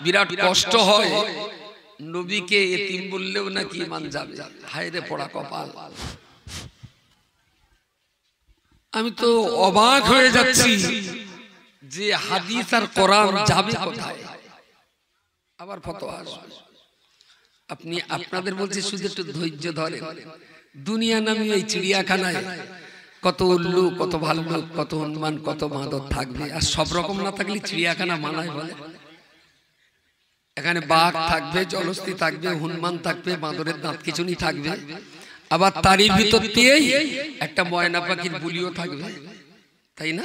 বিরাট কষ্ট হয় নবীকে এতিম বললেও নাকি মান যাবে। হায়রে পড়া কপাল। আমি তো অবাক হয়ে যাচ্ছি যে হাদিস আর কোরআন যাবে কোথায়, আবার ফতোয়া আসবে। আপনি আপনাদের বলছি শুধু একটু ধৈর্য ধরেন। দুনিয়া নামে এই চিড়িয়াখানায় কত উল্লু, কত ভাল্লুক, কত হনুমান, কত বাঁদর থাকবে। আর সব রকম না থাকলে চিড়িয়াখানা মানায় বলে? এখানে বাঘ থাকবে, জলস্থি থাকবে, হনুমান থাকবে, বাঁদরের দাঁত খিচুনি থাকবে, আবার তারই ভিতর দিয়েই একটা ময়না পাখির বুলিও থাকবে, তাই না?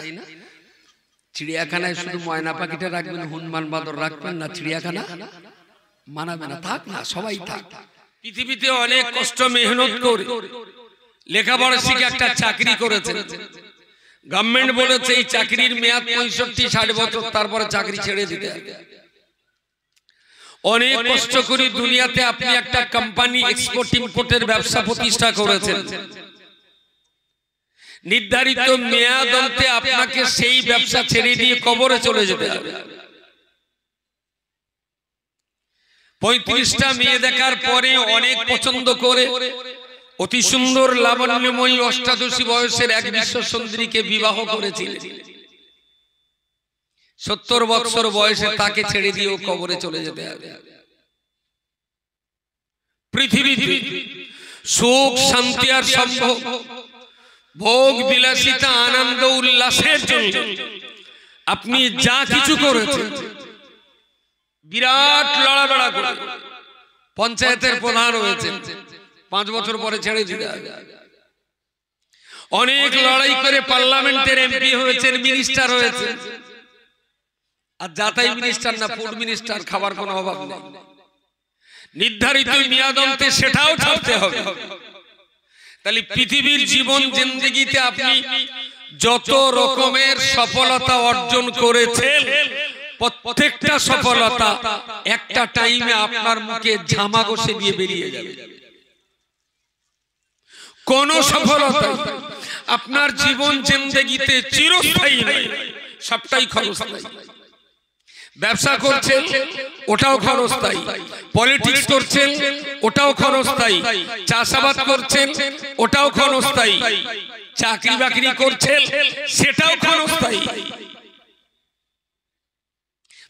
চিড়িয়াখানায় শুধু ময়না পাখিটা রাখবেন, হনুমান বাঁদর রাখবেন না, চিড়িয়াখানা মানাবে না। থাক না, সবাই থাক। পৃথিবীতে অনেক কষ্ট মেহনত করে লেখাপড়া শিখে একটা চাকরি করেছেন, গভর্নমেন্ট বলেছে এই চাকরির মেয়াদ 65-60 বছর, তারপরে চাকরি ছেড়ে দিতে হবে। অনেক কষ্ট করে দুনিয়াতে আপনি একটা কোম্পানি এক্সপোর্ট ইম্পোর্টের ব্যবসা প্রতিষ্ঠা করেছেন, নির্ধারিত মেয়াদ অন্তে আপনাকে সেই ব্যবসা ছেড়ে দিয়ে কবরে চলে যেতে হবে। 35টা মেয়ে দেখার পরে অনেক পছন্দ করে অতি সুন্দর লাবণ্যময়ী অষ্টাদশী বয়সের এক বিশ্ব সুন্দরীকে বিবাহ করেছিলেন। 70 বছর বয়সে তাকে ছেড়ে দিয়েও কবরে চলে যেতে হবে। পৃথিবীতে সুখ শান্তি আর সম্ভোগ, ভোগ বিলাসিতা, আনন্দ উল্লাসের জন্য আপনি যা কিছু করেছেন, বিরাট লড়াবেড়া করে পঞ্চায়েতের প্রধান হয়েছেন, 5 বছর পরে ছেড়ে দিতে হবে। অনেক লড়াই করে পার্লামেন্টের এমপি হয়েছেন, মিনিস্টার হয়েছেন, আর যাতাই মিনিস্টার না, ফুড মিনিস্টার, খাবার কোনো অভাব নেই। নির্ধারিত মেয়াদ অন্তে সেটাও ছাড়তে হবে। তাহলে পৃথিবীর জীবন জিন্দেগিতে আপনি যত রকমের সফলতা অর্জন করেছেন, প্রত্যেকটা সফলতা একটা টাইমে আপনার মুখে ঝামা ঘষে দিয়ে বেরিয়ে যাবে। কোন সফলতা আপনার জীবন জিন্দেগিতে চিরস্থায়ী নয়, সবটাই ক্ষণস্থায়ী। ব্যবসা করছেন, ওটাও ক্ষণস্থায়ী। পলিটিক্স করছেন, ওটাও ক্ষণস্থায়ী। চাষাবাদ করছেন, ওটাও ক্ষণস্থায়ী। চাকরি বাকরি করছেন, সেটাও ক্ষণস্থায়ী।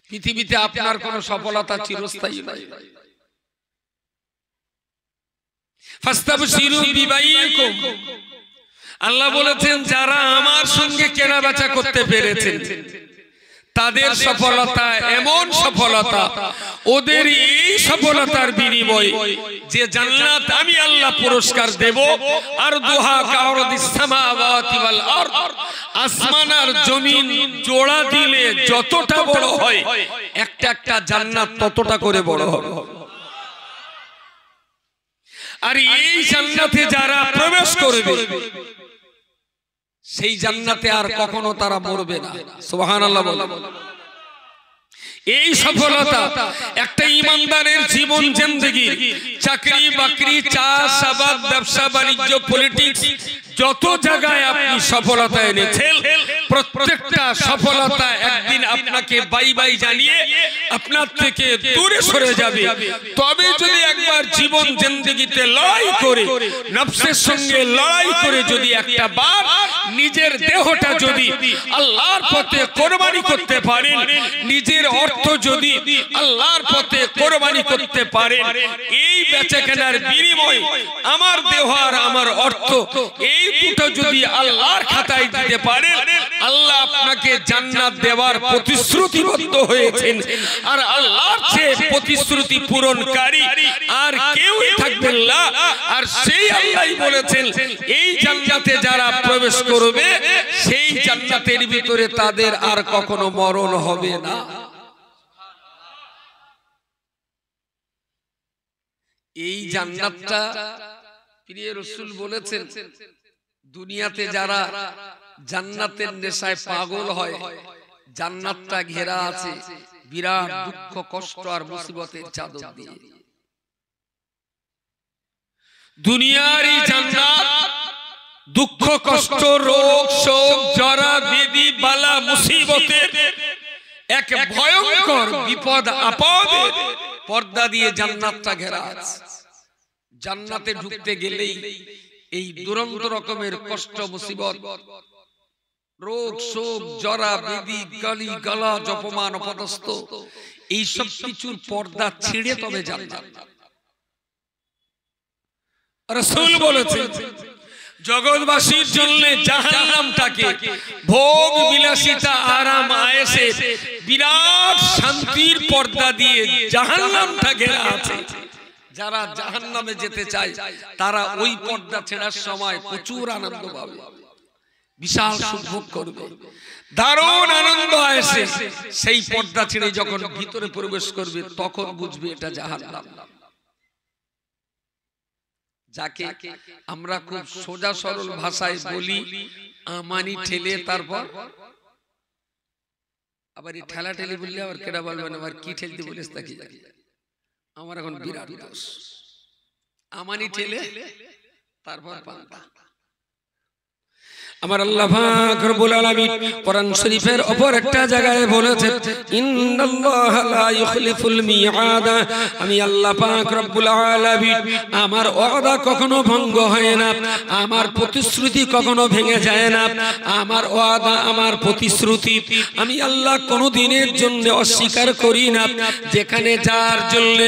পৃথিবীতে আপনার কোন সফলতা চিরস্থায়ী নয়। ফাস্তাবশিরু বিবাইকুম, আল্লাহ বলেছেন যারা আমার সঙ্গে কেনা বেচা করতে পেরেছেন তাদের সফলতা এমন সফলতা, ওদের এই সফলতার বিনিময়ে যে জান্নাত আমি আল্লাহ পুরস্কার দেব, আর দুহা কাওরাদিস সামাওয়াতি ওয়াল আরদ, আসমান আর জমিন জোড়া দিলে যতটা বড় হয়, একটা একটা জান্নাত ততটা করে বড় হবে। আর এই জান্নাতে যারা প্রবেশ করবে, সেই জান্নাতে আর কখনো তারা মরবে না। সুবহানাল্লাহ বলেন। এই সফলতা একটা ইমানদারের জীবন জিন্দেগি, চাকরি বাকরি, চাষাবাদ, ব্যবসা বাণিজ্য, পলিটিক্স, যত জায়গায় আপনি সফলতা এনেছেন, প্রত্যেকটা সফলতা একদিন আপনাকে বাই বাই জানিয়ে আপনার থেকে দূরে সরে যাবে। তবে যদি একবার জীবন জিন্দেগিতে লড়াই করে, নফসের সঙ্গে লড়াই করে যদি একটা বার নিজের দেহটা যদি আল্লাহর পথে কোরবানি করতে পারেন, নিজের অর্থ যদি আল্লাহর পথে কোরবানি করতে পারেন, এই বেচাকেনার বিনিময়ে আমার দেহ আর আমার অর্থ এই দুটো যদি আল্লাহর খাতায় দিতে পারেন, আল্লাহ আপনাকে জান্নাত দেওয়ার প্রতিশ্রুতিবদ্ধ হয়েছেন। আর আল্লাহর চেয়ে প্রতিশ্রুতি পূরণকারী আর কেউই থাকবেন না। আর সেই আল্লাহই বলেছেন এই জান্নাতে যারা প্রবেশ করবে, সেই জান্নাতের ভিতরে তাদের আর কখনো মরণ হবে না। এই জান্নাতটা প্রিয় রাসূল বলেছেন, দুনিয়াতে যারা জান্নাতের নেশায় পাগল হয়, জান্নাতটা ঘেরা আছে বিরাট দুঃখ, কষ্ট আর মুসিবতের চাদর দিয়ে। দুনিয়ার এই জান্নাত দুঃখ, কষ্ট, রোগ, শোক, জরা, ব্যাধি, বালা, মুসিবতের এক ভয়ঙ্কর বিপদ আপদে পর্দা দিয়ে জান্নাতটা ঘেরা আছে। জান্নাতে ঢুকতে গেলেই এই দুরন্ত রকমের কষ্ট মুসিবত, রোগ শোক, জরা ব্যাধি, গালি গালাজ, অপমান অপদস্থ, এই সব কিছুর পর্দা ছিঁড়ে তবে জান্নাত। রাসূল বলেছেন জগৎবাসীর জন্য জাহান্নামটাকে ভোগ বিলাসিতা আরাম আয়েশে বিরাট শান্তির পর্দা দিয়ে জাহান্নামটা ঘেরা আছে। যারা জাহান্নামে যেতে চায় তারা ওই পর্দা ছেড়ার সময় প্রচুর আনন্দ পাবে, বিশাল সুখ করবে, দারুণ আনন্দ আসে। সেই পর্দা ছেড়ে যখন ভিতরে প্রবেশ করবে তখন বুঝবে এটা জাহান্নাম। যাকে আমরা খুব সোজা সরল ভাষায় বলি আমানি ঠেলে, তারপর আবার এই ঠেলা ঠেলি বললে আবার কেডা বলবেন আবার কি ঠেলতে বলিস তাকে, আমার এখন বিরাট দোষ। আমানি ঠেলে তারপর পান্তা। আমার আল্লাহ পাক রব্বুল আলামিন কোরআন শরীফের অপর একটা জায়গায় বলেছেন ইন্নাল্লাহা লা ইখলিফুল মিআদ, আমি আল্লাহ পাক রব্বুল আলামিন আমার ওয়াদা কখনো ভঙ্গ হয় না, আমার প্রতিশ্রুতি কখনো ভেঙে যায় না। আমার ওয়াদা, আমার প্রতিশ্রুতি আমি আল্লাহ কোনো দিনের জন্য অস্বীকার করি না। যেখানে যার জন্য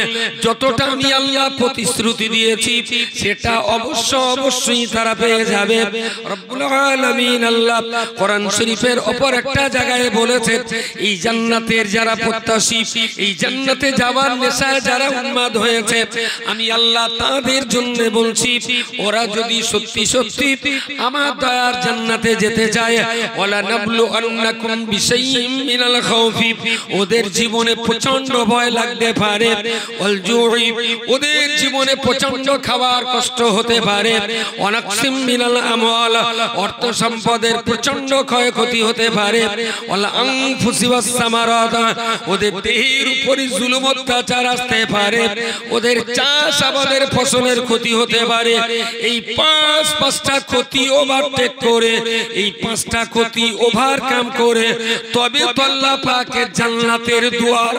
যতটা আমি আল্লাহ প্রতিশ্রুতি দিয়েছি সেটা অবশ্যই তারা পেয়ে যাবে। রব্বুল আলামিন আল্লাহ কোরআন শরীফের অপর একটা জায়গায় বলেছেন এই জান্নাতের যারা প্রত্যাশী, এই জান্নাতে যাওয়ার নেশায় যারা উন্মাদ হয়েছে, আমি আল্লাহ তাদের জন্য বলছি ওরা যদি সত্যি সত্যি আমার দয়ার জান্নাতে যেতে চায়, ওয়ালা নাবলু আন্নাকুম বিশাইইম মিনাল খাউফি, ওদের জীবনে প্রচন্ড ভয় লাগতে পারে, ওয়াল জুই, ওদের জীবনে প্রচন্ড খাবার কষ্ট হতে পারে, ওয়ানাকসিম মিনাল আমওয়াল, অর্থ সম্পদের প্রচন্ড ক্ষয়ক্ষতি হতে পারে, ওয়ালা আনফুসি ওয়াস সামারাত, ওদের দেহের উপরে জুলুম অত্যাচার আসতে পারে, ওদের চাষ আবাদের ফসলের ক্ষতি হতে পারে। এই পাঁচটা ক্ষতি ওভারটেক করে, এই পাঁচটা ক্ষতি ওভারকাম করে তবে তো আল্লাহ পাকের জান্নাতের দুয়ার।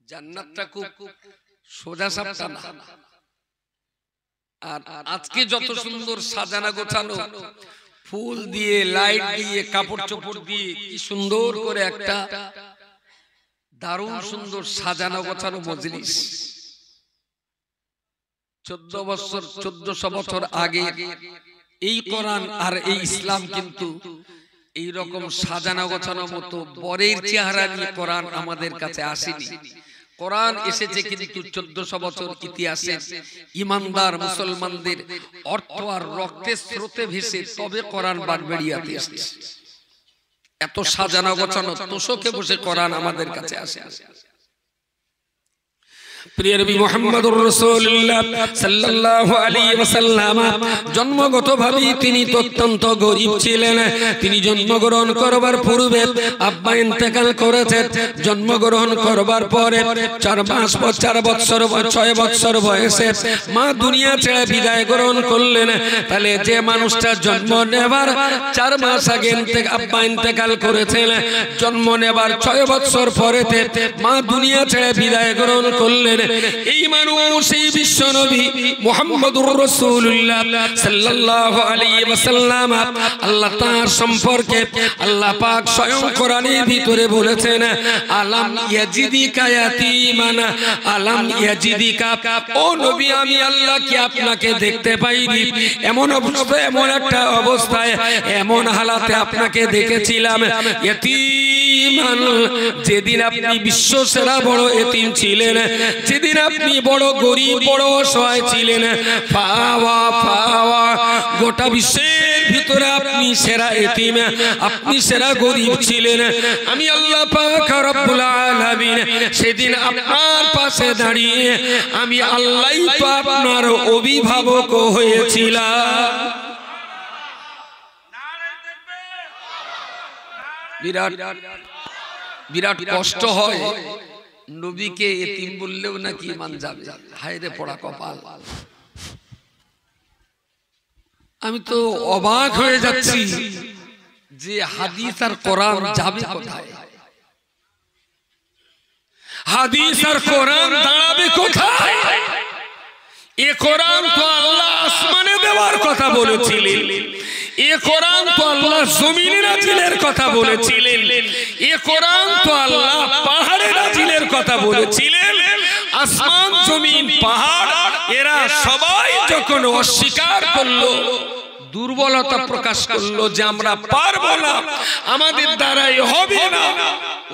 জান্নাতটা খুব সোজা সাপটা না। আর আজকে যত সুন্দর সাজানো গোছানো, ফুল দিয়ে, লাইট দিয়ে, কাপড় চোপড় দিয়ে কি সুন্দর করে একটা দারুণ সুন্দর সাজানো গোছানো মজলিস। 1400 বছর আগে এই কোরআন আর এই ইসলাম কিন্তু এই রকম সাজানো গোছানো মতো বরের চেহারা নিয়ে কোরআন আমাদের কাছে আসেনি। কোরআন এসেছে কিন্তু 1400 বছর ইতিহাসের ইমানদার মুসলমানদের অর্থ আর রক্তের স্রোতে ভেসে তবে কোরআন বারবেরিয়াতে এসেছে। এত সাজানো গোছানো তোষকে বসে কোরআন আমাদের কাছে আসে। প্রিয় নবী মুহাম্মদুর রাসূলুল্লাহ সাল্লাল্লাহু আলাইহি ওয়াসাল্লাম জন্মগতভাবে তিনি অত্যন্ত গরীব ছিলেন। তিনি জন্মগ্রহণ করবার পূর্বে আব্বা ইন্তেকাল করেছেন। জন্মগ্রহণ করবার পরে 4 বছর বয়সে মা দুনিয়া ছেড়ে বিদায় গ্রহণ করলেন। তাহলে যে মানুষটা জন্ম নেবার 4 মাস আগে আব্বা ইন্তেকাল করেছেন, জন্ম নেবার 6 বছর পরেতে মা দুনিয়া ছেড়ে বিদায় গ্রহণ করলেন। এই মানুষ এই বিশ্ব নবী মুহাম্মদুর রাসূলুল্লাহ সাল্লাল্লাহু আলাইহি ওয়াসাল্লাম, আল্লাহ তার সম্পর্কে আল্লাহ পাক স্বয়ং কোরআনের ভিতরে বলেছেন আলাম ইয়াজিদিকা ইয়াতীমান, আলাম ইয়াজিদিকা, ও নবী আমি আল্লাহ কি আপনাকে দেখতে পাইনি? এমন অবস্থায়, এমন একটা অবস্থায়, এমন হালাতে আপনাকে দেখেছিলাম ইয়াতীমান, যেদিন আপনি বিশ্ব সেরা বড় এতিম ছিলেন, যেদিন আপনি বড় গরীব, বড় অসহায় ছিলেন, গোটা বিশ্বের ভিতরে আপনি সেরা এতিম, আপনি সেরা গরীব ছিলেন। আমি আল্লাহ পাক রব্বুল আলামিন সেদিন আপনার পাশে দাঁড়িয়ে আমি আল্লাহই তো আপনার অভিভাবক হয়েছিলাম। বিরাট কষ্ট হয় নবীকে এতিম বললেও নাকি ঈমান যাবে। হায়রে পড়া কপাল। আমি তো অবাক হয়ে যাচ্ছি যে হাদিস আর কোরআন যাবে কোথায়? হাদিস আর কোরআন দাঁড়াবে কোথায়? এ কোরআন তো আল্লাহ আসমানে দেওয়ার কথা বলেছিলেন, এ কোরআন তো আল্লাহ জমিনে নাজিলের কথা বলেছিলেন, এ কোরআন তো আল্লাহ পাহাড়ে নাজিলের কথা বলেছিলেন। আসমান জমিন পাহাড় এরা সবাই যখন অস্বীকার করলো, দুর্বলতা প্রকাশ করলো যে আমরা পারবো না, আমাদের দ্বারাই হবে না,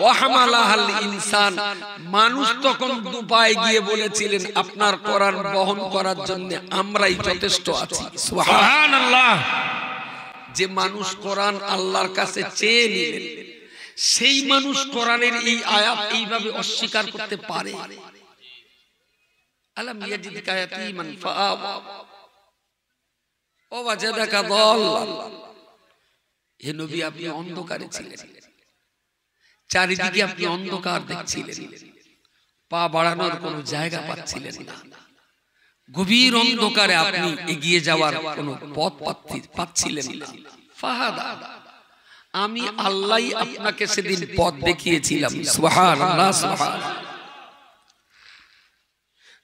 ওয়াহামালাহাল ইনসান, মানুষ তখন দুপায়ে গিয়ে বলেছিলেন আপনার কোরআন বহন করার জন্য আমরাই যথেষ্ট আছি। সুবহানাল্লাহ। যে মানুষ কোরআন আল্লাহর কাছে চেয়ে নিলেন, সেই মানুষ কোরআনের এই আয়াত এইভাবে অস্বীকার করতে পারে? আলাম ইয়াজিদকা ইয়াতীমান ফাআওয়া ওয়াজাদাকা দাল্লান। হে নবী, আপনি অন্ধকারে ছিলেন, চারিদিকে আপনি অন্ধকার দেখছিলেন, পা বাড়ানোর কোনো জায়গা পাচ্ছিলেন না, গভীর অন্ধকারে আপনি এগিয়ে যাওয়ার কোনো পথ পাচ্ছিলেন না। ফাহাদা, আমি আল্লাহই আপনাকে সেদিন পথ দেখিয়েছিলাম। সুবহানাল্লাহ, সুবহানাল্লাহ।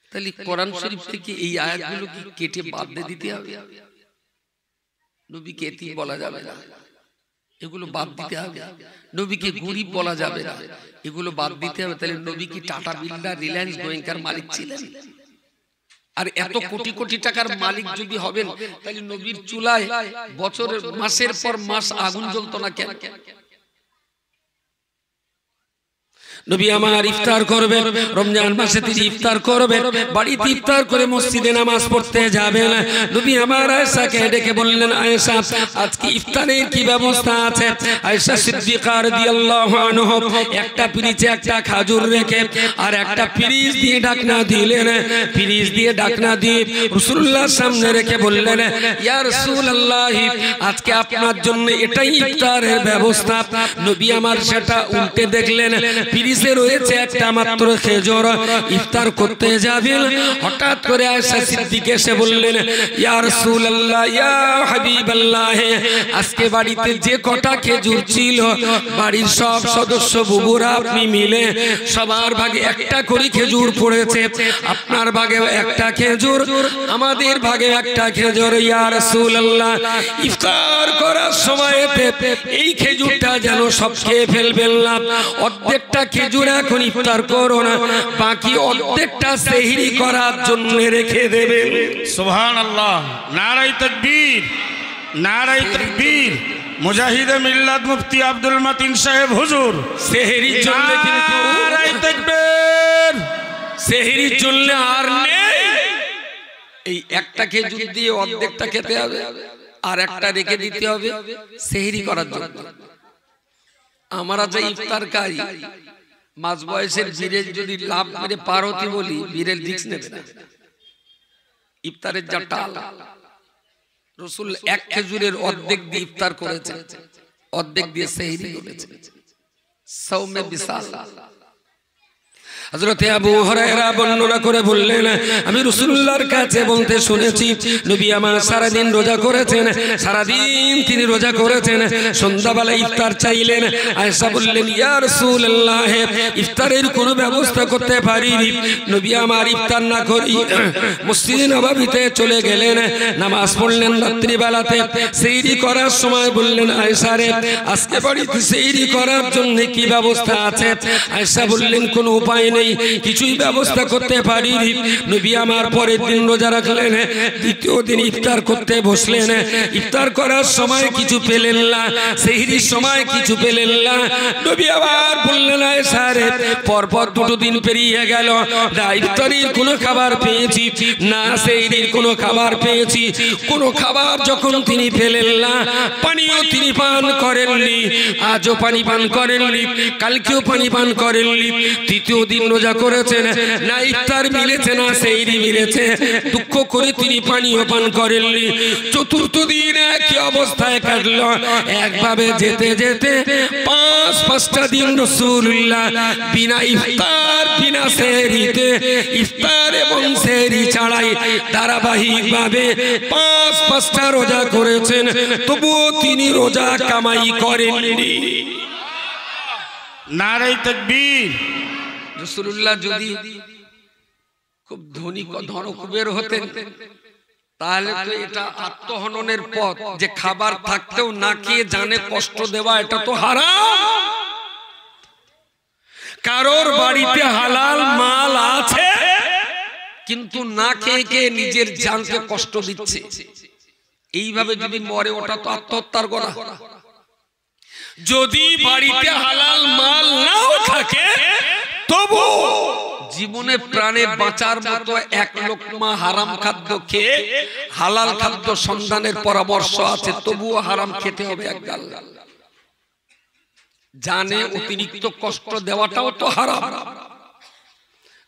তাহলে কোরআন শরীফ থেকে এই আয়াতগুলো কি কেটে বাদ দিতে হবে? নবীকে এতিম বলা যাবে না, এগুলো বাদ দিতে হবে। নবীকে গরিব বলা যাবে না, এগুলো বাদ দিতে হবে। তাহলে নবী কি টাটা বিল্ডার, রিলায়েন্স গোয়েঙ্কার মালিক ছিলেন? আর এত কোটি কোটি টাকার মালিক যদি হবেন, তাহলে নবীর চুলায় বছরের মাসের পর মাস আগুন জ্বলতো না কেন? নবী আমার ইফতার করবেন, রমজান মাসে তিনি ইফতার করবেন, বাড়িতে ইফতার করে মসজিদে নামাজ পড়তে যাবেন। নবী আমার আয়েশাকে ডেকে বললেন, আয়েশা আজকে ইফতারের কি ব্যবস্থা আছে? আয়েশা সিদ্দিকা রাদিয়াল্লাহু আনহা একটা পিরিচে একটা খাজুর রেখে আর একটা পিরিচ দিয়ে ঢাকনা দিলেন, পিরিচ দিয়ে ঢাকনা দিয়ে রাসূলুল্লাহর সামনে রেখে বললেন, ইয়া রাসূলুল্লাহ, আজকে আপনার জন্য এটাই ইফতারের ব্যবস্থা। নবী আমার সেটা উল্টে দেখলেন, পিরিচে রয়েছে একটা মাত্র খেজুর। ইফতার করতে যাবেন, হঠাৎ করে আয়েশা সিদ্দিকা এসে বললেন, ইয়া রাসূলুল্লাহ, ইয়া হাবিবাল্লাহ, আজকে বাড়িতে যে কটা খেজুর ছিল, বাড়ির সব সদস্য বুবুরা আপনি মিলে সবার ভাগে একটা করে খেজুর পড়েছে, আপনার ভাগে একটা খেজুর, আমাদের ভাগে একটা খেজুর। ইয়া রাসূলুল্লাহ, ইফতার করার সময়তে এই খেজুরটা যেন সব খেয়ে ফেলবেন না, অর্ধেকটা খেজুর এখন ইফতার করো না, বাকি অর্ধেকটা সেহরি করার জন্য রেখে দেবেন। সুবহানাল্লাহ। নারায়ে তাকবীর, নারায়ে তাকবীর। মুজাহিদে মিল্লাত মুফতি আব্দুল মতিন সাহেব হুজুর সেহরির জন্য কিন্তু নারায়ে তাকবীর, সেহরির জন্য আর নেই। এই একটা খেজুর দিয়ে অর্ধেকটা খেতে হবে আর একটা রেখে দিতে হবে সেহরি করার জন্য। আমরা যে ইফতারকারী মাঝ বয়সের বীরের যদি লাভ করে পার হতে বলি, বীরের রিস্ক নেবে না। ইফতারের যা টাল, রাসূল এক খেজুরের অর্ধেক দিয়ে ইফতার করেছে, অর্ধেক দিয়ে সেহরি করেছে। সওমে বিসাল। হযরত আবু হুরায়রা বর্ণনা করে বললেন, আমি রাসূলুল্লাহর কাছে বলতে শুনেছি, নবী আমার সারা দিন রোজা করেছেন, সারা দিন তিনি রোজা করেছেন, সন্ধ্যাবেলা ইফতার চাইলেন। আয়েশা বললেন, ইয়া রাসূলুল্লাহ, ইফতারের কোনো ব্যবস্থা করতে পারিনি। নবী আমার ইফতার না করি মসজিদে নববীতে চলে গেলেন, নামাজ পড়লেন রাত্রিবেলাতে। সেহরি করার সময় বললেন, আয়েশা রে, আজকে বাড়িতে সেহরি করার জন্য কি ব্যবস্থা আছে? আয়েশা বললেন, কোনো উপায় নেই, কিছুই ব্যবস্থা করতে পারিনি। নবী আমার পরের দিন রোজা রাখলেন, দ্বিতীয় দিন ইফতার করতে বসলেন। ইফতার করার সময় কিছু পেলেন না, সেহরির সময় কিছু পেলেন না। নবী আবার বললেন, আয়েশা রে, পরপর দুটো দিন পেরিয়ে গেল, না ইফতারির কোনো খাবার পেয়েছি, না সেহরির কোনো খাবার পেয়েছি। কোনো খাবার যখন তিনি পেলেন না, পানিও তিনি পান করেননি, আজও পানি পান করেননি, কালকেও পানি পান করেননি। তৃতীয় দিন রোজা করেছেন, না ইফতার মিলেছে না সেহরি মিলেছে, দুঃখ করে তিনি পানীয় পান করেননি। চতুর্থ দিন একই অবস্থায় কাটল। একভাবে যেতে যেতে পাঁচটা দিন রাসূলুল্লাহ বিনা ইফতার বিনা সেহরিতে, ইফতার এবং সেহরি ছাড়াই ধারাবাহিকভাবে পাঁচটা রোজা করেছেন, তবুও তিনি রোজা কামাই করেননি। নারে তাকবীর। রাসূলুল্লাহ যদি খুব ধনী ধনকুবের হতেন, তাহলে তো এটা আত্মহননের পথ, যে খাবার থাকতেও না খেয়ে জানে কষ্ট দেওয়া, এটা তো হারাম। কারোর বাড়িতে হালাল মাল আছে কিন্তু না খেয়ে খেয়ে নিজের জানকে কষ্ট দিচ্ছে, এইভাবে যদি মরে ওটা তো আত্মহত্যার করা। যদি বাড়িতে হালাল মাল নাও থাকে তবু জীবনে প্রাণে বাঁচার মতো এক লোকমা হারাম খাদ্য খেয়ে হালাল খাদ্য সন্ধানের পরামর্শ আছে, তবুও হারাম খেতে হবে একগাল। জানে অতিরিক্ত কষ্ট দেওয়াটাও তো হারাম।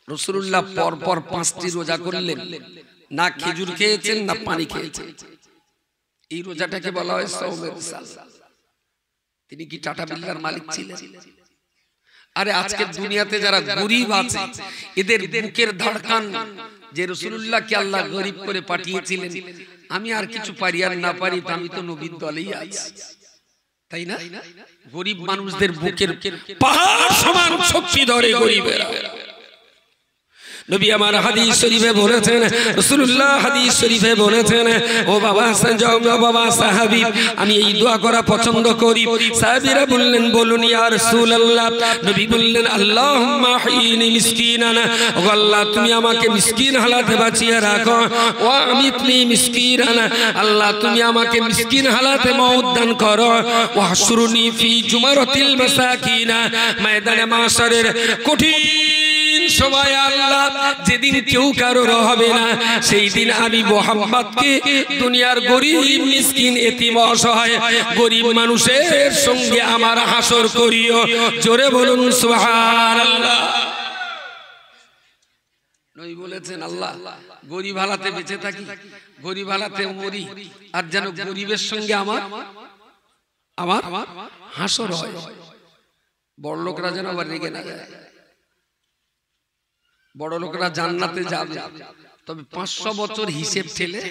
রাসূলুল্লাহ পরপর 5টি রোজা করলেন, না খেজুর খেয়েছেন না পানি খেয়েছেন। এই রোজাটাকে বলা হয় সাওমের সাল। তিনি কি টাটা বিল্লার মালিক ছিলেন? আরে আজকে দুনিয়াতে যারা গরিব আছে এদের বুকের ধড়কন যে রাসূলুল্লাহকে আল্লাহ গরিব করে পাঠিয়েছিলেন, আমি আর কিছু পারি আর না পারি, আমি তো নবীর দলেই আছি, তাই না? গরিব মানুষদের বুকের পাহাড় সমান শক্তি ধরে গরিবেরা। নবী আমার হাদিস শরীফে বলেছেন, রাসূলুল্লাহ হাদিস শরীফে বলেছেন, ও বাবা ও বাবা সাহাবী, আমি এই দোয়া করা পছন্দ করি। সাহাবীরা বললেন, বলুন ইয়া রাসূলুল্লাহ। নবী বললেন, আল্লাহুম্মা হিনি মিসকিনান, ও আল্লাহ তুমি আমাকে মিসকিন হালাতে বাঁচিয়ে রাখো। ওয়া আমিতনি মিসকিনান, আল্লাহ তুমি আমাকে মিসকিন হালাতে মওত দান করো। ওয়া হাশরুনি ফি জুমারাতিল মাসাকিন, ময়দানে মাশরের কঠিন সময় আল্লাহ যেদিন কেউ কারোর হবে না, সেই দিন আমি মুহাম্মদকে দুনিয়ার গরিব মিসকিন এতিম অসহায় গরিব মানুষের সঙ্গে আমার হাসর করিও। জোরে বলুন সুবহানাল্লাহ। নবী বলেছেন, আল্লাহ গরিব হালাতে বেঁচে থাকি, গরিব হালাতে মরি, আর যেন গরিবের সঙ্গে আমার হাসর হয়। বড় লোকরা যেন আবার রেগে না যায়। বড় লোকরা জান্নাতে যাবে, তবে 500 বছর হিসেব ঠেলে।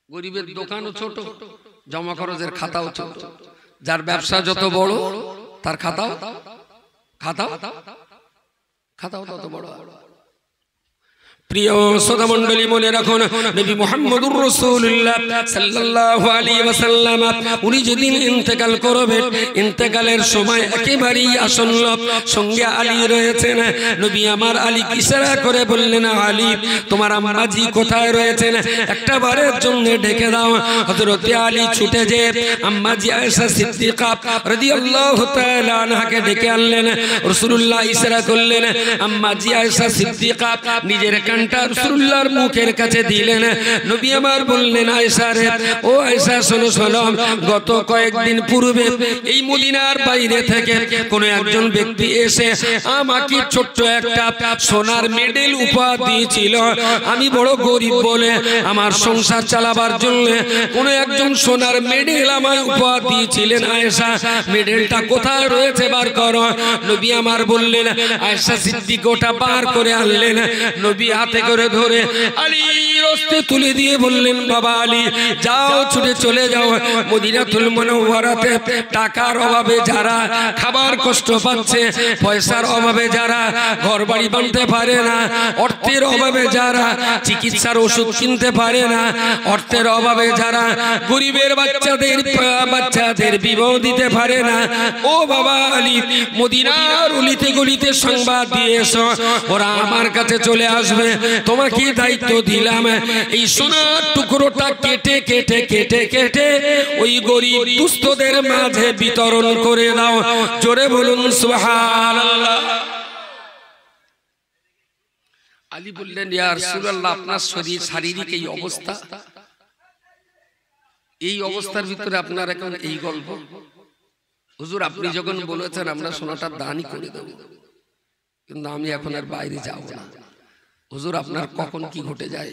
গরিবের দোকানও ছোট, জমা খরচের খাতাও ছোট, যার ব্যবসা যত বড় তার খাতাও তত বড়। প্রিয় শ্রোতা মণ্ডলী, মনে রাখুন, নবী মুহাম্মদুর রাসূলুল্লাহ সাল্লাল্লাহু আলাইহি ওয়াসাল্লাম উনি যেদিন ইন্তেকাল করবেন, ইন্তেকালের সময় একেবারেই আসন্ন, সঙ্গে আলী রয়েছেন। নবী আমার আলীকে ইশারা করে বললেন, আলী তোমার আম্মাজি কোথায় রয়েছেন, একটা বারের জন্য ডেকে দাও। হযরত আলী ছুটে যেয়ে আম্মাজি আয়েশা সিদ্দিকা রাদিয়াল্লাহু তাআলা আনহাকে ডেকে আনলেন। রাসূলুল্লাহ ইশারা করলেন, আম্মাজি আয়েশা সিদ্দিকা নিজের রাসূলুল্লাহর মুখের কাছে দিলেন। নবী আমার বললেন, আয়েশা রে, ও আয়েশা শোনো শোনো, গত কয়েকদিন পূর্বে এই মদিনার বাইরে থেকে কোন একজন ব্যক্তি এসে আমাকে ছোট্ট একটা সোনার মেডেল উপহার দিয়েছিল। আমি বড় গরিব বলে আমার সংসার চালাবার জন্য কোন একজন সোনার মেডেল আমায় উপহার দিয়েছিলেন। আয়েশা মেডেলটা কোথায় রয়েছে বার করো। নবী আমার বললেন, আয়েশা সিদ্দিক ওটা বার করে আনলেন। নবী হাতে করে ধরে আলীর হস্তে তুলে দিয়ে বললেন, বাবা আলী যাও, ছুটে চলে যাও মদিনাতুল মুনাওয়ারাতে। টাকার অভাবে যারা খাবার কষ্ট পাচ্ছে, পয়সার অভাবে যারা ঘর বাড়ি বানতে পারে না, অর্থের অভাবে যারা চিকিৎসার ওষুধ কিনতে পারে না, অর্থের অভাবে যারা গরিবের বাচ্চাদের বিবাহ দিতে পারে না, ও বাবা আলী মদিনার অলিতে গলিতে সংবাদ দিয়ে এসো, ওরা আমার কাছে চলে আসবে। তোমাকে দায়িত্ব দিলাম, এই সোনার টুকরোটা কেটে কেটে কেটে কেটে ওই গরিব দুস্থদের মাঝে বিতরণ করে দাও। জোরে বলুন সুবহানাল্লাহ। আলী বললেন, ইয়া রাসূলুল্লাহ, আপনার শারীরিক এই অবস্থা, এই অবস্থার ভিতরে আপনার এখন এই গল্প। হুজুর আপনি যখন বলেছেন আমরা সোনাটা দানই করে দেব, কিন্তু আমি এখন আর বাইরে যাব না। হুজুর আপনার কখন কি ঘটে যায়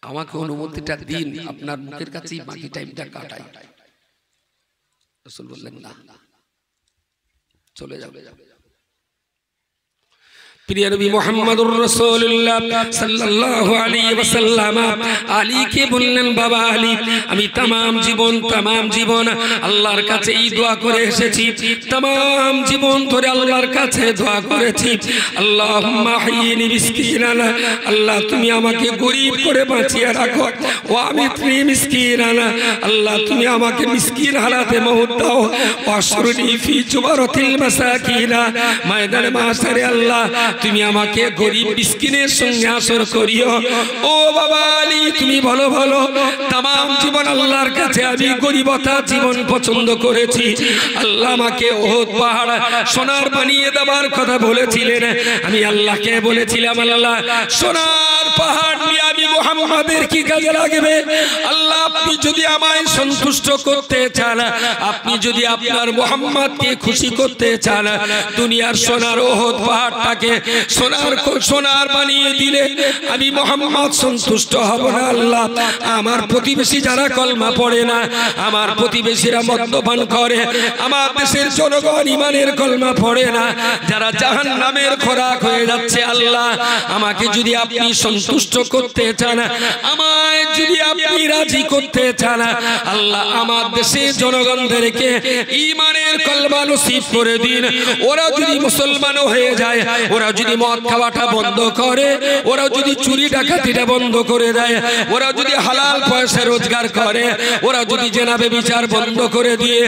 আমাকে অনুমতিটা দিন, আপনার মুখের কাছেই বাকি টাইমটা কাটাই। রাসূল বললেন না, চলে যাবে। প্রিয় নবী মুহাম্মদুর রাসূলুল্লাহ সাল্লাল্লাহু আলাইহি ওয়াসাল্লাম আলীকে বললেন, বাবা আলী, আমি तमाम জীবন আল্লাহর কাছে এই দোয়া করে এসেছি, तमाम জীবন ধরে আল্লাহর কাছে দোয়া করেছি, আল্লাহুম্মা হাইয়িনি মিসকিনান, আল্লাহ তুমি আমাকে গরীব করে বাঁচিয়ে রাখো, ওয়া আমিতনি মিসকিনান, আল্লাহ তুমি আমাকে মিসকিন হালাতে মওত দাও, ওয়াশরুনি ফি জুবারাতিল মাসাকিনা, ময়দানে মাশারে আল্লাহ তুমি আমাকে গরীব মিসকিনের সঙ্গে আসর করিও। ও বাবা আলী, তুমি বলো तमाम জীবন আল্লাহর কাছে আমি গরীবতা জীবন পছন্দ করেছি, আল্লাহ আমাকে ওহদ পাহাড় সোনার বানিয়ে দেওয়ার কথা বলেছিলেন, আমি আল্লাহকে বলেছিলাম, আল্লাহ সোনার পাহাড় নিয়ে আমি মুহাম্মাদের কি কাজে লাগবে? আল্লাহ আপনি যদি আমায় সন্তুষ্ট করতে চান, আপনি যদি আপনার মুহাম্মাদকে খুশি করতে চান, দুনিয়ার সোনার ওহদ পাহাড়টাকে সোনার বানিয়ে দিলে আমি মুহাম্মদ সন্তুষ্ট হব না। আল্লাহ আমার প্রতিবেশী যারা কলমা পড়ে না, আমার প্রতিবেশীরা মদ্যপান করে, আমার দেশের জনগণ ইমানের কলমা পড়ে না, যারা জাহান্নামের খোরাক হয়ে যাচ্ছে, আল্লাহ আমাকে যদি আপনি সন্তুষ্ট করতে চান, আমায় যদি আপনি রাজি করতে চান, আল্লাহ আমার দেশের জনগণদেরকে ইমানের কলমা নসিব করে দিন। ওরা যদি মুসলমান হয়ে যায়, ওরা যদি মদ খাওয়াটা বন্ধ করে, ওরা যদি চুরি ডাকাতিটা বন্ধ করে দেয়, ওরা যদি হালাল পয়সা রোজগার করে, ওরা যদি জেনা ব্যভিচার বন্ধ করে দিয়ে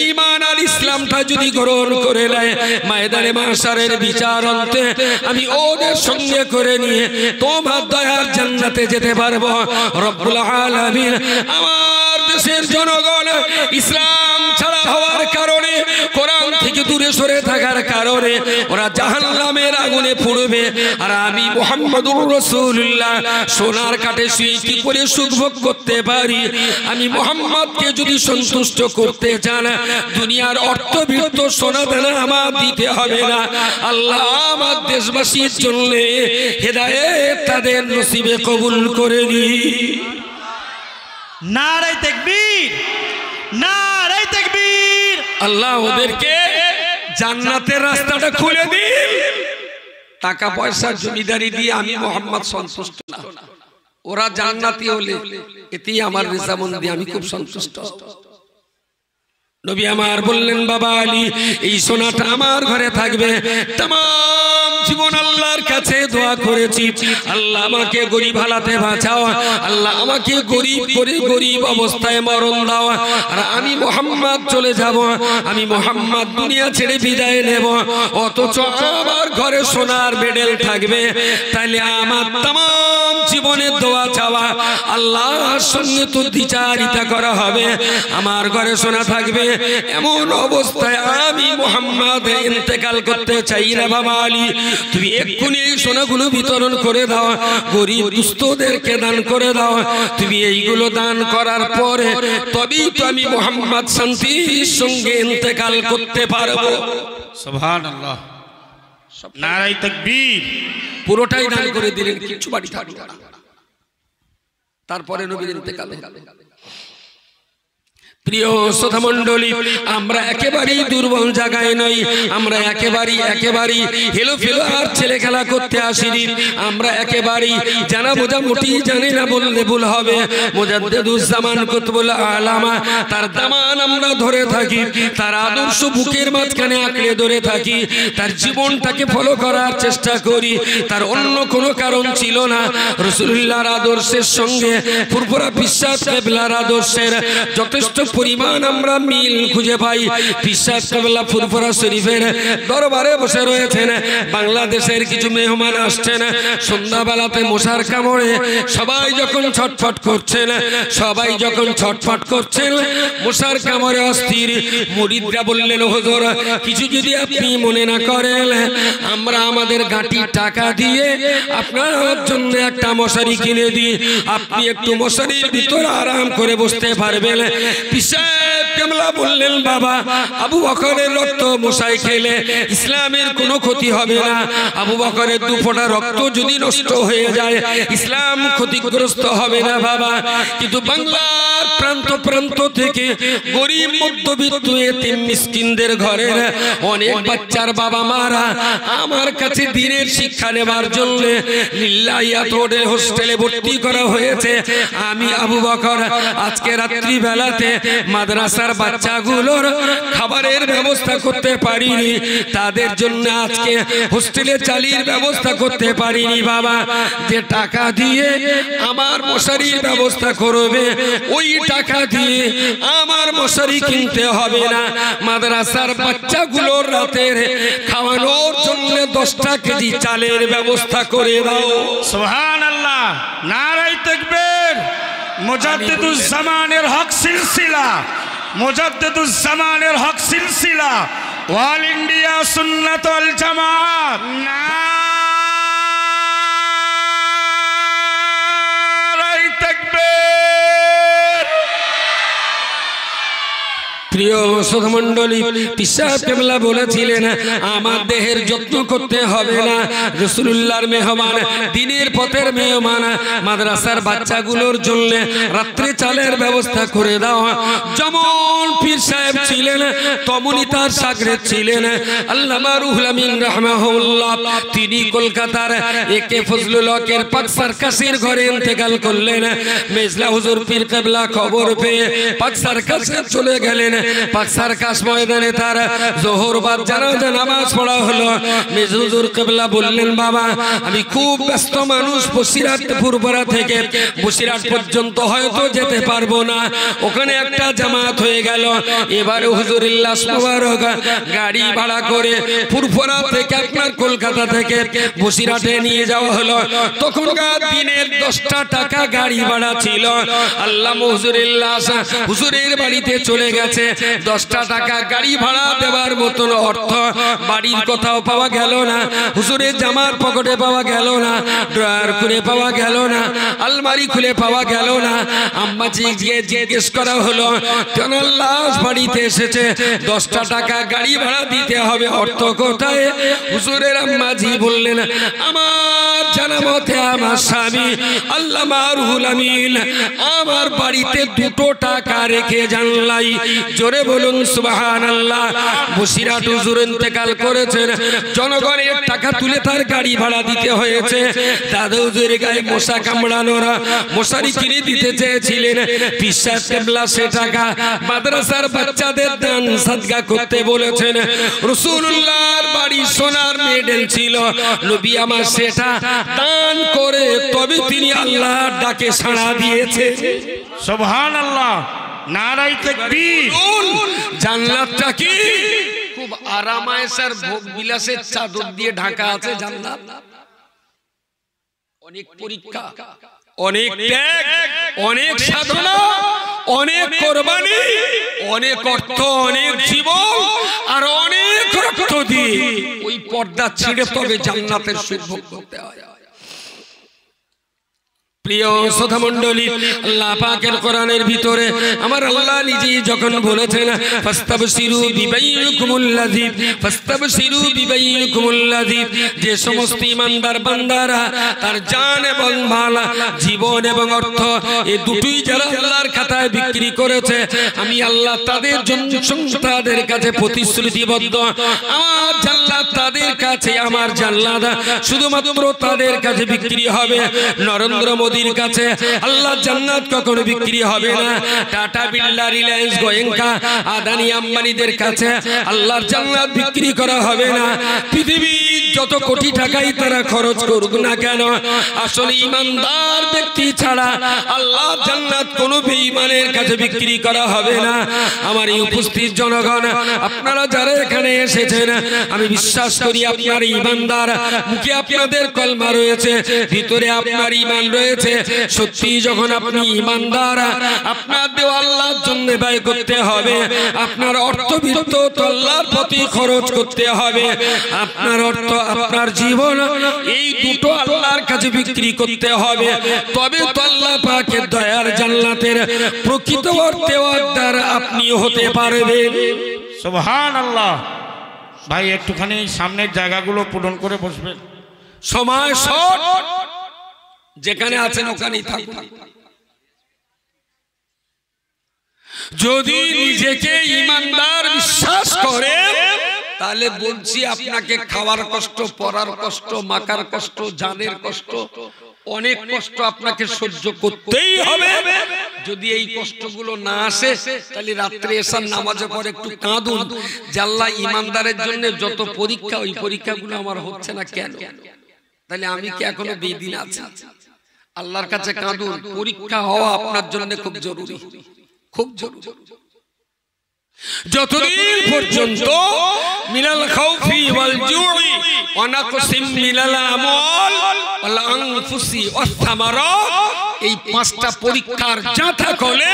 ঈমান আর ইসলামটা যদি গ্রহণ করে নেয়, ময়দানে মাশারের বিচার অন্তে আমি ওদের সঙ্গে করে নিয়ে তোমার দয়ার জান্নাতে যেতে পারবো। রব্বুল আলামিন আমার দেশের জনগণ ইসলাম ছাড়া হওয়ার কারণে, কোরআন থেকে দূরে সরে থাকার কারণে ওরা জাহান্নামের আগুনে পড়বে, আর আমি মুহাম্মদুর রাসূলুল্লাহ সোনার কাঠে শুয়ে কি করে সুখ ভোগ করতে পারি? আমি মুহাম্মদকে যদি সন্তুষ্ট করতে চান, দুনিয়ার অর্থবিত্ত সোনা দানা আমার দিতে হবে না, আল্লাহ আমার দেশবাসীর জন্য হেদায়েত তাদের নসিবে কবুল করে দিন। নারে তাকবীর, নারে তাকবীর। আল্লাহ ওদেরকে জান্নাতের রাস্তাটা খুলে দিন। টাকা পয়সা জমিদারি দিয়ে আমি মুহাম্মদ সন্তুষ্ট না, ওরা জান্নাতি হলে এতেই আমার রেজামন্দি, আমি খুব সন্তুষ্ট। নবী আমার বললেন, বাবা আলী, এই সোনাটা আমার ঘরে থাকবে, तमाम জীবন আল্লাহর কাছে দোয়া করেছি, আল্লাহ আমাকে গরিব হালাতে বাঁচাও, আল্লাহ আমাকে গরিব করে গরিব অবস্থায় মরণ দাও, আর আমি মুহাম্মদ চলে যাব, আমি মুহাম্মদ দুনিয়া ছেড়ে বিদায় নেব, অথচ আমার ঘরে সোনার মেডেল থাকবে। তাহলে আমার तमाम জীবনের দোয়া চাওয়া আল্লাহর সঙ্গে তো দ্বিচারিতা করা হবে, আমার ঘরে সোনা থাকবে, এমন অবস্থায় আমি মুহাম্মদ ইন্তেকাল করতে চাই না। বাবা আলী, তুমি এক্ষুনি এই সোনাগুলো বিতরণ করে দাও, গরিব দুস্থদেরকে দান করে দাও, তুমি এইগুলো দান করার পরে তবেই তো আমি মুহাম্মদ শান্তির সঙ্গে ইন্তেকাল করতে পারবো। সুবহানাল্লাহ, নারে তাকবীর। পুরোটাই দান করে দিলেন, কিছু বাড়ি থাকলো না। তারপরে নবীর ইন্তেকাল। প্রিয় শ্রোতা মণ্ডলী, আমরা একেবারেই দুর্বল জায়গায় নই, আমরা একেবারেই হেলো ফেলো আর ছেলে খেলা করতে আসিনি, আমরা একেবারেই জানা বোঝা মোটি জানি না বললে ভুল হবে। মুজাদ্দিদুজ্জামান কুতুবুল আলামা তার দামান আমরা ধরে থাকি, তার আদর্শ বুকের মাঝখানে আঁকড়ে ধরে থাকি, তার জীবনটাকে ফলো করার চেষ্টা করি, তার অন্য কোনো কারণ ছিল না। রাসূলুল্লাহর আদর্শের সঙ্গে ফুরফুরা বিশ্বাস কেবলার আদর্শের যথেষ্ট পরিমাণ আমরা মিল খুঁজে পাই। বিশ্বাস কেবলা ফুরফুরা শরীফের দরবারে বসে রয়েছেন, বাংলাদেশের কিছু মেহমান আসছেন, সন্ধ্যাবেলাতে মশার কামড়ে সবাই যখন ছটফট করছেন, মশার কামড়ে অস্থির, মুরিদরা বললেন, হুজুর কিছু যদি আপনি মনে না করেন, আমরা আমাদের গাঁটি টাকা দিয়ে আপনার জন্য একটা মশারি কিনে দিই, আপনি একটু মশারির ভিতরে আরাম করে বসতে পারবেন। পিসাব কেবলা বললেন, বাবা আবু বকরের রক্ত মশাই খেলে ইসলামের কোনো ক্ষতি হবে না। আবু বকরের দু ফোঁটা রক্ত যদি নষ্ট হয়ে যায় ইসলাম ক্ষতিগ্রস্ত হবে না বাবা। কিন্তু বাংলার প্রান্ত প্রান্ত থেকে গরিব মধ্যবিত্ত এতিম মিসকিনদের ঘরের অনেক বাচ্চার বাবা মারা আমার কাছে দিনের শিক্ষা নেবার জন্য লিল্লাহিয়াতোড়ে হোস্টেলে ভর্তি করা হয়েছে। আমি আবু বকর আজকে রাত্রি বেলাতে মাদ্রাসার বাচ্চাগুলোর খাবারের ব্যবস্থা করতে পারিনি, তাদের জন্য আজকে হোস্টেলে চালির ব্যবস্থা করতে পারিনি বাবা। যে টাকা দিয়ে আমার মশারির ব্যবস্থা করবে ওই টাকা দিয়ে আমার মশারি কিনতে হবে না। মাদ্রাসার বাচ্চাগুলোর রাতের খাওয়ানোর জন্য 10টা কেজি চালের ব্যবস্থা করে দাও। সুবহানাল্লাহ, নারায়ে তাকবীর। মুজাদ্দিদুজ জামানের হক সিলসিলা, মুজাদ্দিদুজ জামানের হক সিলসিলা অল ইন্ডিয়া সুন্নাত ওয়াল জামাত। নারায়ে তাকবীর। প্রিয় শ্রোতামণ্ডলী, পিসাব কেবলা বলেছিলেন আমার দেহের যত্ন করতে হবে না। রাসূলুল্লাহর মেহমান, দিনের পথের মেহমান, মাদ্রাসার বাচ্চাগুলোর জন্য রাত্রে চালের ব্যবস্থা করে দাও। যেমন পীর সাহেব ছিলেন তেমনি তার শাগরেদ ছিলেন আল্লামা রুহুল আমিন রাহমাহুল্লাহ। তিনি কলকাতার একে ফজলুল হকের পাক সার্কাসের ঘরে ইন্তেকাল করলেন। মেজলা হুজুর পীর কেবলা খবর পেয়ে পাক সার্কাসে চলে গেলেন। পাক সার্কাস ময়দানে তার জোহর বাদ জানাজা নামাজ পড়া হলো। মেজলা হুজুর কেবলা বললেন, বাবা আমি খুব ব্যস্ত মানুষ, বসিরহাট পূর্বরা থেকে বসিরহাট পর্যন্ত হয়তো যেতে পারবো না, ওখানে একটা জামাত হয়ে গেল। এবারে হুজুরের লাশ মোবারক গাড়ি ভাড়া করে পূর্বরা থেকে আপনার কলকাতা থেকে বসিরহাটে নিয়ে যাওয়া হলো। তখনকার দিনের 10টা টাকা গাড়ি ভাড়া ছিল। আল্লাহ হুজুরের লাশ হুজুরের বাড়িতে চলে গেছে। 10টা টাকা গাড়ি ভাড়া দেওয়ার মতন অর্থ বাড়ির কোথাও পাওয়া গেল না, হুজুরের জামার পকেটে পাওয়া গেল না, ড্রয়ার খুলে পাওয়া গেল না, আলমারি খুলে পাওয়া গেল না। আম্মাজি গিয়ে জিজ্ঞেস করা হলো, কেন লাশ বাড়িতে এসেছে, 10টা টাকা গাড়ি ভাড়া দিতে হবে, অর্থ কোথায়? হুজুরের আম্মাজি বললেন, আমার জানা মতে আমার স্বামী আল্লামা রুহুল আমিন আমার বাড়িতে 2টো টাকা রেখে জানলাই। জোরে বলুন সুবহানাল্লাহ। বসিরহাট হুজুর ইন্তেকাল করেছেন, জনগণের টাকা তুলে তার গাড়ি ভাড়া দিতে হয়েছে। দাদা হুজুরের গায়ে মশা কামড়ানোর মশারি কিনে দিতে চেয়েছিলেন। পিসাব কেবলা সে টাকা মাদ্রাসার বাচ্চাদের দান সাদকা করতে বলেছেন। রাসূলুল্লাহর বাড়ি সোনার মেডেল ছিল, নবী আমার সেটা দান করে তবে তিনি আল্লাহর ডাকে সাড়া দিয়েছে। সুবহানাল্লাহ, নারায়ে তাকবীর। জান্নাতটা কি খুব আরামায়েশার ভোগ বিলাসের চাদর দিয়ে ঢাকা আছে জান্নাত। অনেক পরীক্ষা, অনেক ত্যাগ, অনেক সাধনা, অনেক কোরবানি, অনেক অর্থ, অনেক জীবন আর অনেক রক্ত দিয়ে ওই পর্দা ছিঁড়ে তবে জান্নাতের সুখ ভোগ করতে হয়। প্রিয় শ্রোতা মণ্ডলী, আল্লাহ পাকের কোরআনের ভিতরে আমার আল্লাহ নিজেই যখন বলেছেন ফাস্তাবশিরু বিবাইয়িকুমুল্লাযী, ফাস্তাবশিরু বিবাইয়িকুমুল্লাযী, যে সমস্ত ঈমানদার বান্দারা তার জান এবং মাল, জীবন এবং অর্থ এই দুটোই যারা আল্লাহর খাতায় বিক্রি করেছে, আমি আল্লাহ তাদের জন্য তাদের কাছে প্রতিশ্রুতিবদ্ধ আমার জান্নাত তাদের কাছে, আমার জান্নাত শুধুমাত্র তাদের কাছে বিক্রি হবে। নরেন্দ্র মোদীর কাছে আল্লাহ জান্নাত কখনো বিক্রি হবে না। টাটা, বিড়লা, রিলায়েন্স, গোয়েঙ্কা, আদানি, আম্বানিদের কাছে আল্লাহর জান্নাত বিক্রি করা হবে না। পৃথিবীর যত কোটি টাকাই তারা খরচ করুক না কেন, আসলে ইমানদার ব্যক্তি ছাড়া আল্লাহর জান্নাত কোনো বেঈমানের কাছে বিক্রি করা হবে না। আমার এই উপস্থিত জনগণ, আপনারা যারা এখানে এসেছেন, আমি বিশ্বাস করি আপনার ইমানদার, মুখে আপনাদের কলমা রয়েছে, ভিতরে আপনার ঈমান রয়েছে। সত্যি যখন আপনি ঈমানদার, আপনার দেওয়া আল্লাহর জন্য ব্যয় করতে হবে, আপনার অর্থ বিত্ত আল্লাহর প্রতি খরচ করতে হবে, আপনার অর্থ আপনার জীবন এই দুটো আল্লাহর কাছে বিক্রি করতে হবে, তবে তো আল্লাহ পাকের দয়ার জান্নাতের প্রকৃত অর্থে হকদার আপনি হতে পারবেন। সুবহানাল্লাহ। ভাই একটুখানি সামনের জায়গাগুলো পূরণ করে বসবেন। সময় শর্ট, যেখানে আছেন ওখানেই থাকুন। যদি নিজেকে ইমানদার বিশ্বাস করে তাহলে বলছি আপনাকে খাওয়ার কষ্ট, পড়ার কষ্ট, মাকার কষ্ট, জানের কষ্ট, অনেক কষ্ট আপনাকে সহ্য করতেই হবে। যদি এই কষ্টগুলো না আসে তাহলে রাত্রে এসার নামাজে পড়ে একটু কাঁদুন যে আল্লাহ ইমানদারের জন্য যত পরীক্ষা, ওই পরীক্ষাগুলো আমার হচ্ছে না কেন, তাহলে আমি কি এখনো বেদিন আছি? আল্লাহর কাছে কাঁদুন। পরীক্ষা হওয়া আপনার জন্য খুব জরুরি, খুব জরুরি। যতদিন পর্যন্ত মিনাল খাউফি ওয়াল জুই ওয়া নাকসিম মিনাল আমওয়াল ওয়াল আনফুসি ওয়াস সামারাত, এই পাঁচটা পরীক্ষার যাথা করে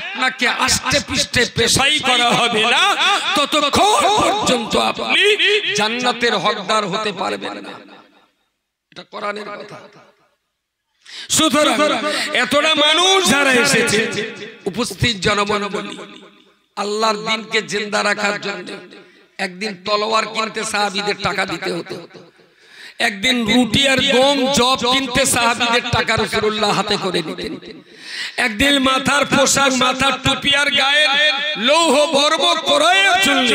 আপনাকে আস্তে পিষ্টে পেশাই করা হবে না, ততক্ষণ পর্যন্ত আপনি জান্নাতের হকদার হতে পারবেন না। এটা কোরআনের কথা। সুতরাং এতটা মানুষ যারা এসেছে, উপস্থিত জনগণ বলি, আল্লাহর দ্বীনকে জিন্দা রাখার জন্য একদিন তলোয়ার কিনতে সাহাবীদের টাকা দিতে হতো, একদিন রুটি আর গম জব কিনতে সাহাবীদের টাকা রাসূলুল্লাহ হাতে করে দিতেন, একদিন মাথার পোশাক, মাথার টুপি আর গায়ের লৌহ বর্ম ক্রয়ের জন্য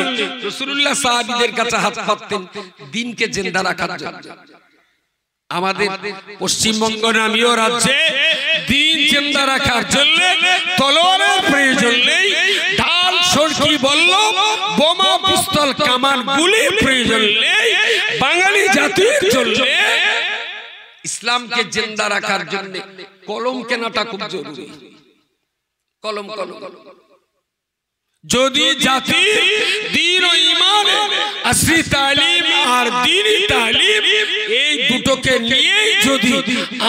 রাসূলুল্লাহ সাহাবীদের কাছে হাত পাততেন দ্বীনকে জিন্দা রাখার জন্য। আমাদের পশ্চিমবঙ্গ নামীয় রাজ্যে দ্বীন জিন্দা রাখার জন্য তলোয়ারের প্রয়োজন নেই, ঢাল, সরকি, বল্লম, বোমা, পিস্তল, কামান, গুলির প্রয়োজন নেই। বাঙালি জাতির জন্য ইসলামকে জিন্দা রাখার জন্য কলম কেনাটা খুব জরুরি। কলম কলম যদি জাতি দ্বীন ও ঈমান, আসলি তালিম আর দ্বীনি তালিম, এই দুটোকে নিয়ে যদি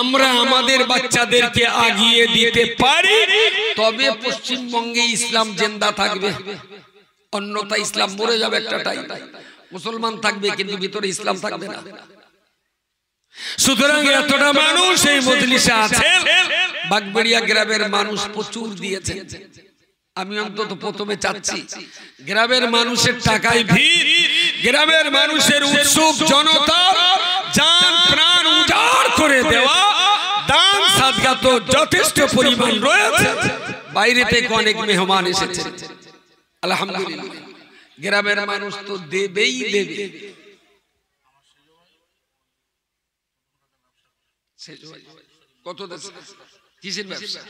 আমরা আমাদের বাচ্চাদেরকে আগিয়ে দিতে পারি তবে পশ্চিমবঙ্গে ইসলাম জিন্দা থাকবে, অন্যথা ইসলাম মরে যাবে। একটা টাইম মুসলমান থাকবে কিন্তু ভিতরে ইসলাম থাকবে না। সুতরাং এতটা মানুষ এই মজলিসে আছে, বাগবাড়িয়া গ্রামের মানুষ প্রচুর দিয়েছে। আমি অন্তত প্রথমে চাচ্ছি গ্রামের মানুষের টাকায় ভিড়, গ্রামের মানুষের উৎসুক জনতা জান প্রাণ উজাড় করে দেওয়া, দান সাদকা তো যথেষ্ট পরিমাণ রয়েছে। বাইরে থেকে অনেক মেহমান এসেছে, আলহামদুলিল্লাহ। গ্রামের মানুষ তো দেবেই দেবে। কত কিসের ব্যবসা?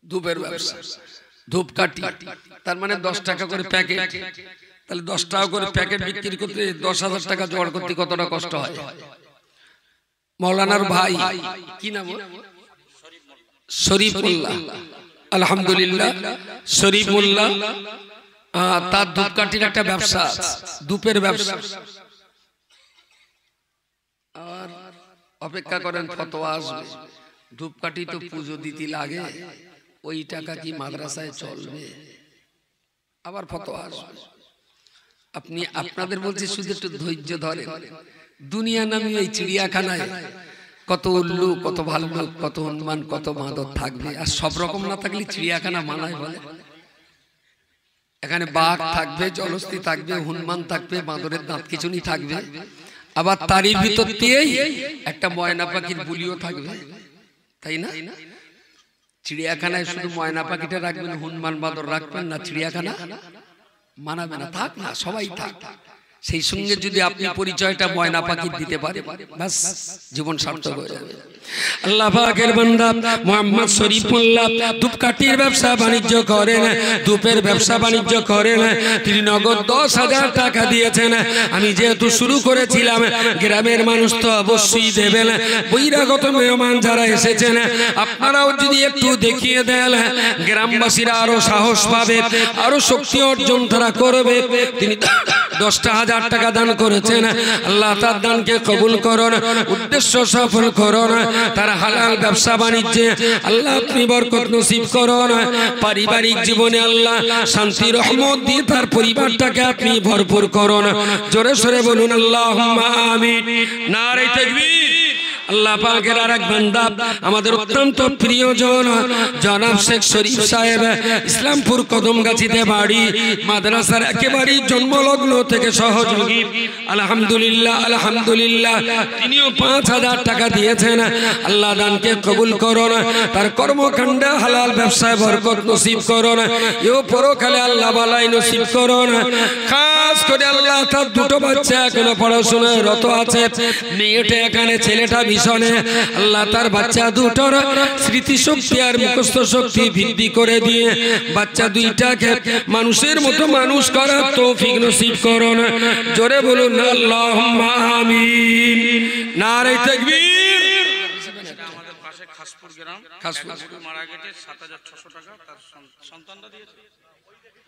ধূপের ব্যবসা, ধূপকাঠি। তার মানে 10 টাকা করে প্যাকেট, তাহলে 10 টাকা করে প্যাকেট বিক্রি করতে 10,000 টাকা জোগাড় করতে কতটা কষ্ট হয়। মাওলানার ভাই কি নাম? শরীফুল্লাহ, আলহামদুলিল্লাহ শরীফুল্লাহ, তার ধূপকাঠির একটা ব্যবসা, ধূপের ব্যবসা। আর অপেক্ষা করেন ফতোয়া আসবে। ধূপকাঠি তো পুজো দিতে লাগে, ওই টাকা কি মাদ্রাসায় চলবে? আবার ফতোয়া আসবে। আপনি আপনাদের বলছি শুধু একটু ধৈর্য ধরেন। দুনিয়া নামী এই চিড়িয়াখানায় কত উল্লু, কত ভাল্লুক, কত হনুমান, কত বাঁদর থাকবে। আর সব রকম না থাকলে চিড়িয়াখানা মানায় বলে? এখানে বাঘ থাকবে, জলস্থি থাকবে, হনুমান থাকবে, বাঁদরের দাঁত খিঁচুনি থাকবে, আবার তারই ভিতর দিয়েই একটা ময়না পাখির বুলিও থাকবে, তাই না? চিড়িয়াখানায় শুধু ময়না পাখিটা রাখবেন, হনুমান বাঁদর রাখবেন না, চিড়িয়াখানা মানাবে না। থাক না, সবাই থাক। সেই সঙ্গে যদি আপনি পরিচয়টা ময়না পাখির দিতে পারেন, বাস জীবন সার্থক হয়ে যাবে। আল্লাহ পাকের বান্দা মুহাম্মদ শরীফুল্লাহ ধূপকাঠির ব্যবসা বাণিজ্য করেন, ধূপের ব্যবসা বাণিজ্য করেন। তিনি নগদ 10,000 টাকা দিয়েছেন। আমি যেহেতু শুরু করেছিলাম, গ্রামের মানুষ তো অবশ্যই দেবেন। বহিরাগত মেহমান যারা এসেছেন আপনারাও যদি একটু দেখিয়ে দেন, গ্রামবাসীরা আরো সাহস পাবে, আরো শক্তি অর্জন তারা করবে। তিনি 10,000 টাকা দান করেছেন, আল্লাহ তার দানকে কবুল করুন, উদ্দেশ্য সফল করুন, তার হালাল ব্যবসা বাণিজ্যে আল্লাহ আপনি বরকত নসিব করুন, পারিবারিক জীবনে আল্লাহ শান্তি রহমত দিয়ে তার পরিবারটাকে আপনি ভরপুর করুন। জোরে সোরে বলুন আল্লাহুম্মা আমিন। নারে তাকবীর। আল্লাহ পাকের আরেক বান্দা আমাদের অত্যন্ত প্রিয়জন জনাব শেখ শরীফ সাহেব, ইসলামপুর কদমগাছিতে বাড়ি, মাদ্রাসার একেবারে জন্মলগ্ন থেকে সহযোগী, আলহামদুলিল্লাহ আলহামদুলিল্লাহ, তিনিও 5,000 টাকা দিয়েছেন। আল্লাহ দানকে কবুল করুন, তার কর্মকাণ্ডে হালাল ব্যবসায় বরকত নসিব করুন, এও পরকালে আল্লাহ বালাই নসিব করুন। খাস করে আল্লাহ তার দুটো বাচ্চা এখনো পড়াশোনায় রত আছে, মেয়েটা এখানে ছেলেটা মিশনে, আল্লাহ তার বাচ্চা দুটোর স্মৃতিশক্তি আর মুখস্থ শক্তি বৃদ্ধি করে দিয়ে বাচ্চা দুইটাকে মানুষের মতো মানুষ করার তৌফিক নসিব করুন। জোরে বলুন আল্লাহুম্মা আমিন। নারে তাকবীর। আমাদের পাশে খাসপুর গ্রাম, মারা গেছে 7,600 টাকা তার সন্তানরা দিয়েছে।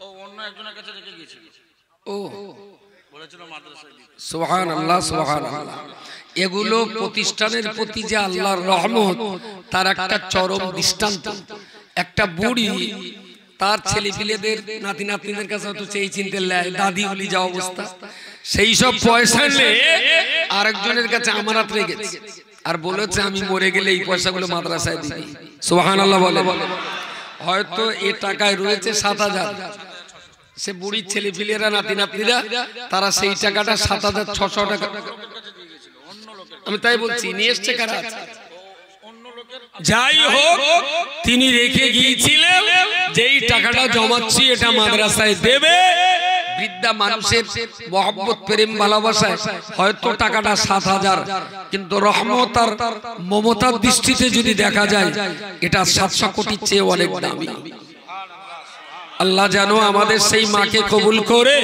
ও অন্য একজনের কাছে রেখে গিয়েছিল, ও বলেছিল মাদ্রাসায় দিতে। সুবহানাল্লাহ সুবহানাল্লাহ। এগুলো প্রতিষ্ঠানের প্রতি যে আল্লাহর রহমত তার একটা চরম দৃষ্টান্ত। একটা বুড়ি তার ছেলে পিলেদের নাতি নাতনিদের কাছে হয়তো চেয়ে চিনতে লেয়, দাদি বলি যা অবস্থা, সেই সব পয়সা নিয়ে আরেকজনের কাছে আমানত রেখেছে আর বলেছে আমি মরে গেলে এই পয়সাগুলো মাদ্রাসায় দিবি। সুবহানাল্লাহ বলে। হয়তো এ টাকায় রয়েছে 7,000, সে বুড়ির ছেলে পিলেরা নাতি নাতনিরা তারা সেই টাকাটা 7,600 টাকা, আমি তাই বলছি নিয়ে এসছে কারা আছে। যাই হোক, তিনি রেখে গিয়েছিলেন যেই টাকাটা জমাচ্ছি এটা মাদ্রাসায় দেবে। বৃদ্ধা মানুষের মহব্বত প্রেম ভালোবাসায় হয়তো টাকাটা 7,000, কিন্তু রহমত আর মমতার দৃষ্টিতে যদি দেখা যায় এটা 700 কোটির চেয়ে অনেক দামি। আল্লাহ যেন আমাদের সেই মাকে কবুল করে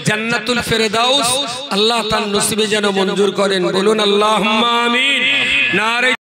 জান্নাতুল ফেরদাউস আল্লাহ তার নসিবে যেন মঞ্জুর করেন। বলুন আল্লাহুম্মা আমিন। নারে